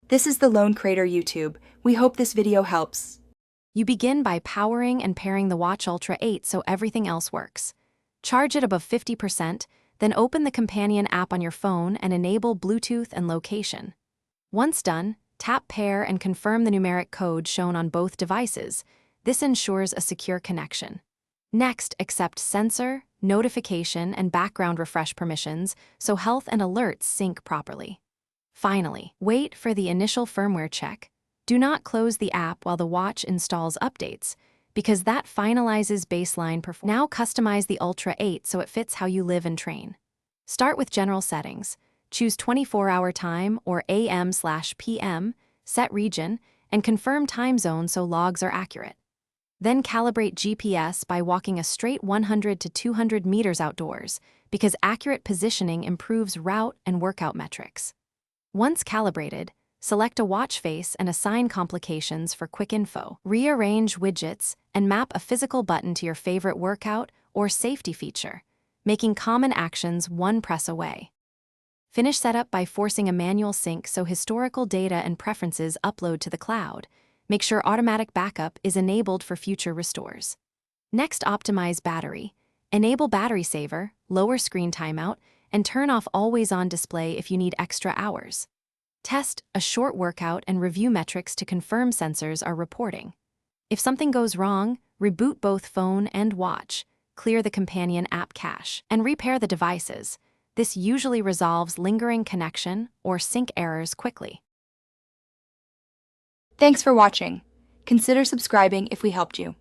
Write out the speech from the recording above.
This is the Lone Crater YouTube. We hope this video helps. You begin by powering and pairing the Watch Ultra 8 so everything else works. Charge it above 50%, then open the companion app on your phone and enable Bluetooth and location. Once done, tap pair and confirm the numeric code shown on both devices. This ensures a secure connection. Next, accept sensor, notification, and background refresh permissions so health and alerts sync properly. Finally, wait for the initial firmware check. Do not close the app while the watch installs updates, because that finalizes baseline performance. Now customize the Ultra 8 so it fits how you live and train. Start with general settings. Choose 24-hour time or AM/PM, set region, and confirm time zone so logs are accurate. Then calibrate GPS by walking a straight 100 to 200 meters outdoors, because accurate positioning improves route and workout metrics. Once calibrated, select a watch face and assign complications for quick info. Rearrange widgets and map a physical button to your favorite workout or safety feature, making common actions one press away. Finish setup by forcing a manual sync so historical data and preferences upload to the cloud. Make sure automatic backup is enabled for future restores. Next, optimize battery. Enable battery saver, lower screen timeout, and turn off always-on display if you need extra hours. Test a short workout and review metrics to confirm sensors are reporting. If something goes wrong, reboot both phone and watch, clear the companion app cache, and repair the devices. This usually resolves lingering connection or sync errors quickly. Thanks for watching. Consider subscribing if we helped you.